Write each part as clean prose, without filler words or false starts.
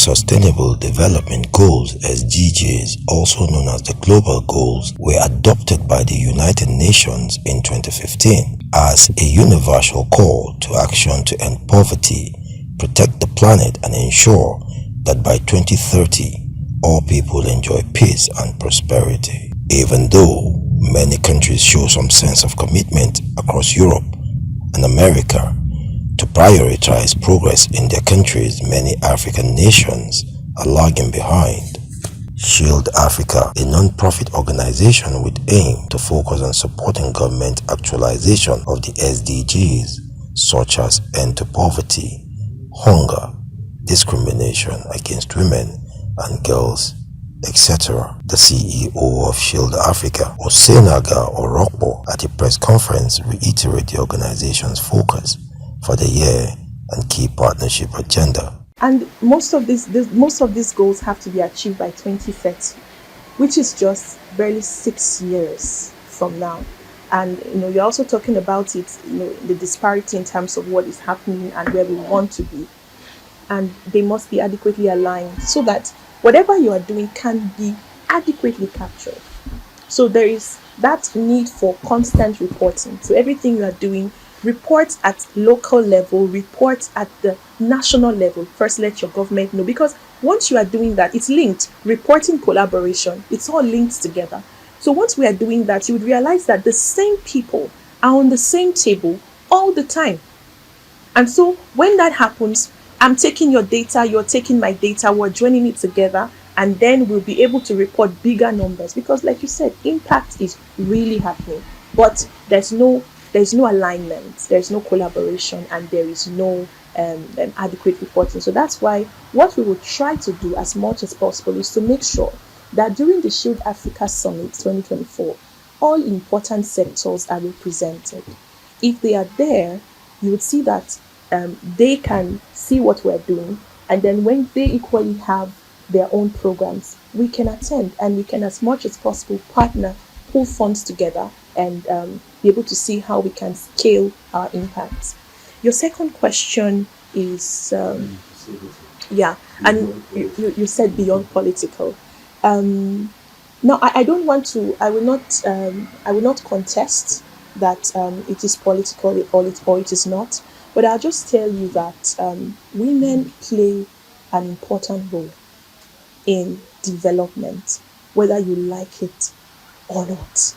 Sustainable Development Goals (SDGs), also known as the Global Goals, were adopted by the United Nations in 2015 as a universal call to action to end poverty, protect the planet, and ensure that by 2030, all people enjoy peace and prosperity. Even though many countries show some sense of commitment across Europe and America to prioritize progress in their countries, many African nations are lagging behind. Shield Africa, a non-profit organization with aim to focus on supporting government actualization of the SDGs, such as end to poverty, hunger, discrimination against women and girls, etc. The CEO of Shield Africa, Osenaga Orokpo, at a press conference reiterated the organization's focus for the year and key partnership agenda. And most of these goals have to be achieved by 2030, which is just barely 6 years from now. And you're also talking about it, the disparity in terms of what is happening and where we want to be. And they must be adequately aligned so that whatever you are doing can be adequately captured. So there is that need for constant reporting. So everything you are doing, report at local level, report at the national level. First, let your government know, because once you are doing that, it's linked. Reporting, collaboration, it's all linked together. So once we are doing that, you would realize that the same people are on the same table all the time. And so when that happens, I'm taking your data, you're taking my data, we're joining it together, and then we'll be able to report bigger numbers, because like you said, impact is really happening, but there's no alignment, there's no collaboration, and there is no adequate reporting. So that's why what we will try to do as much as possible is to make sure that during the Shield Africa Summit 2024, all important sectors are represented. If they are there, you would see that they can see what we're doing, and then when they equally have their own programs, we can attend and we can, as much as possible, partner, pull funds together, and be able to see how we can scale our impacts. Your second question is, and you said beyond political. No, I don't want to. I will not contest that it is political or it is not. But I'll just tell you that women play an important role in development, whether you like it or not.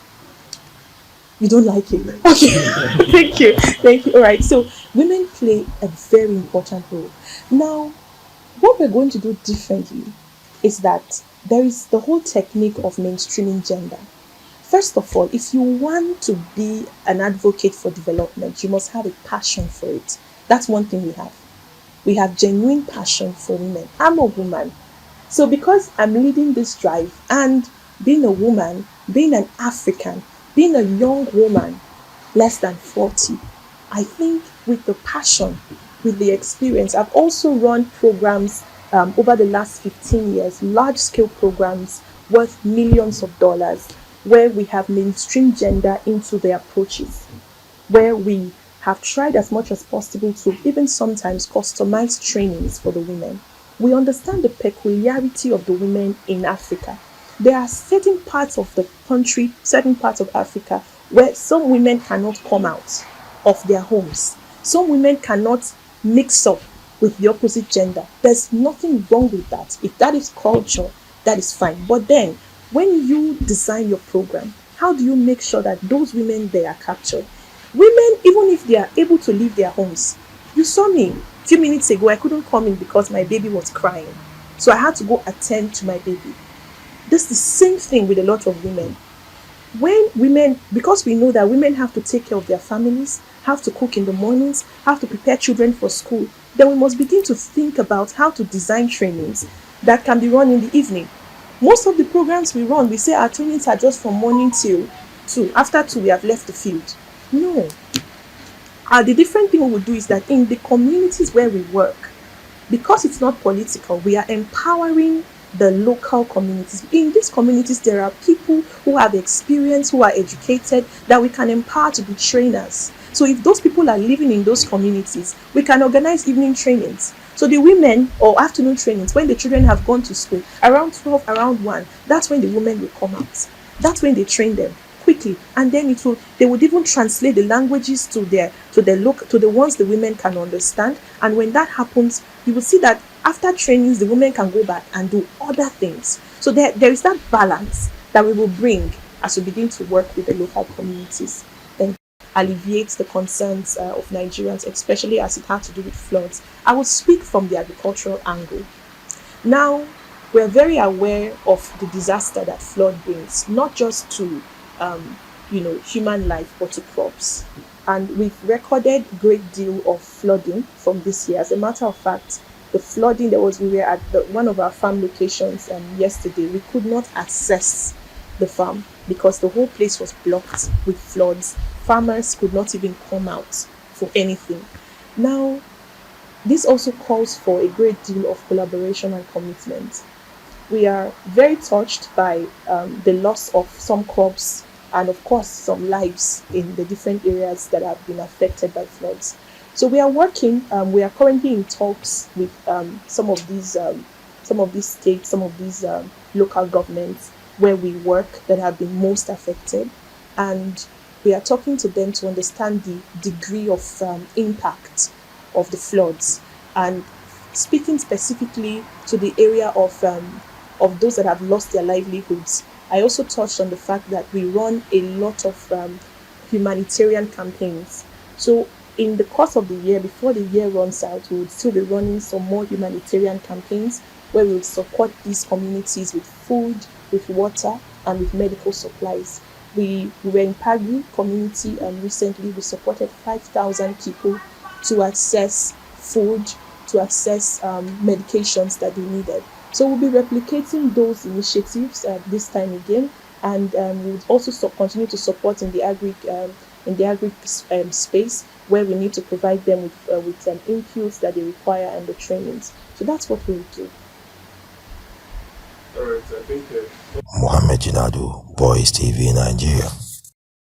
You don't like it? Okay. Thank you. All right. So women play a very important role. Now, what we're going to do differently is that there is the whole technique of mainstreaming gender. First of all, if you want to be an advocate for development, you must have a passion for it. That's one thing we have. We have genuine passion for women. I'm a woman. So because I'm leading this drive, and being a woman, being an African, being a young woman, less than 40, I think with the passion, with the experience, I've also run programs over the last 15 years, large-scale programs worth millions of dollars, where we have mainstream gender into the approaches, where we have tried as much as possible to even sometimes customize trainings for the women. We understand the peculiarity of the women in Africa. There are certain parts of the country, certain parts of Africa, where some women cannot come out of their homes. Some women cannot mix up with the opposite gender. There's nothing wrong with that. If that is culture, that is fine. But then, when you design your program, how do you make sure that those women there are captured? Women, even if they are able to leave their homes. You saw me a few minutes ago, I couldn't come in because my baby was crying. So I had to go attend to my baby. This is the same thing with a lot of women. When women, because we know that women have to take care of their families, have to cook in the mornings, have to prepare children for school, then we must begin to think about how to design trainings that can be run in the evening. Most of the programs we run, we say our trainings are just from morning till 2. After 2, we have left the field. No. The different thing we will do is that in the communities where we work, because it's not political, we are empowering the local communities. In these communities, there are people who have experience, who are educated, that we can empower to be trainers. So if those people are living in those communities, we can organize evening trainings. So the women, or afternoon trainings, when the children have gone to school, around 12, around 1, that's when the women will come out. That's when they train them quickly, and then they would even translate the languages to the ones the women can understand. And when that happens, you will see that after trainings, the women can go back and do other things. So there is that balance that we will bring as we begin to work with the local communities and alleviate the concerns of Nigerians, especially as it had to do with floods. I will speak from the agricultural angle. Now, we're very aware of the disaster that flood brings, not just to human life, but to crops. And we've recorded great deal of flooding from this year. As a matter of fact, the flooding we were at one of our farm locations yesterday. We could not access the farm because the whole place was blocked with floods. Farmers could not even come out for anything. Now, this also calls for a great deal of collaboration and commitment. We are very touched by the loss of some crops and, of course, some lives in the different areas that have been affected by floods. So we are working. We are currently in talks with some of these states, some of these local governments where we work that have been most affected, and we are talking to them to understand the degree of impact of the floods, and speaking specifically to the area of those that have lost their livelihoods. I also touched on the fact that we run a lot of humanitarian campaigns. So in the course of the year, before the year runs out, we would still be running some more humanitarian campaigns where we would support these communities with food, with water, and with medical supplies. We were in Pagi community recently. We supported 5,000 people to access food, to access medications that they needed. So we'll be replicating those initiatives this time again, and we'll also continue to support in the agri space, where we need to provide them with inputs that they require and the trainings. So that's what we will do. All right, I think. Mohammed Jinadu, Voicetv Nigeria.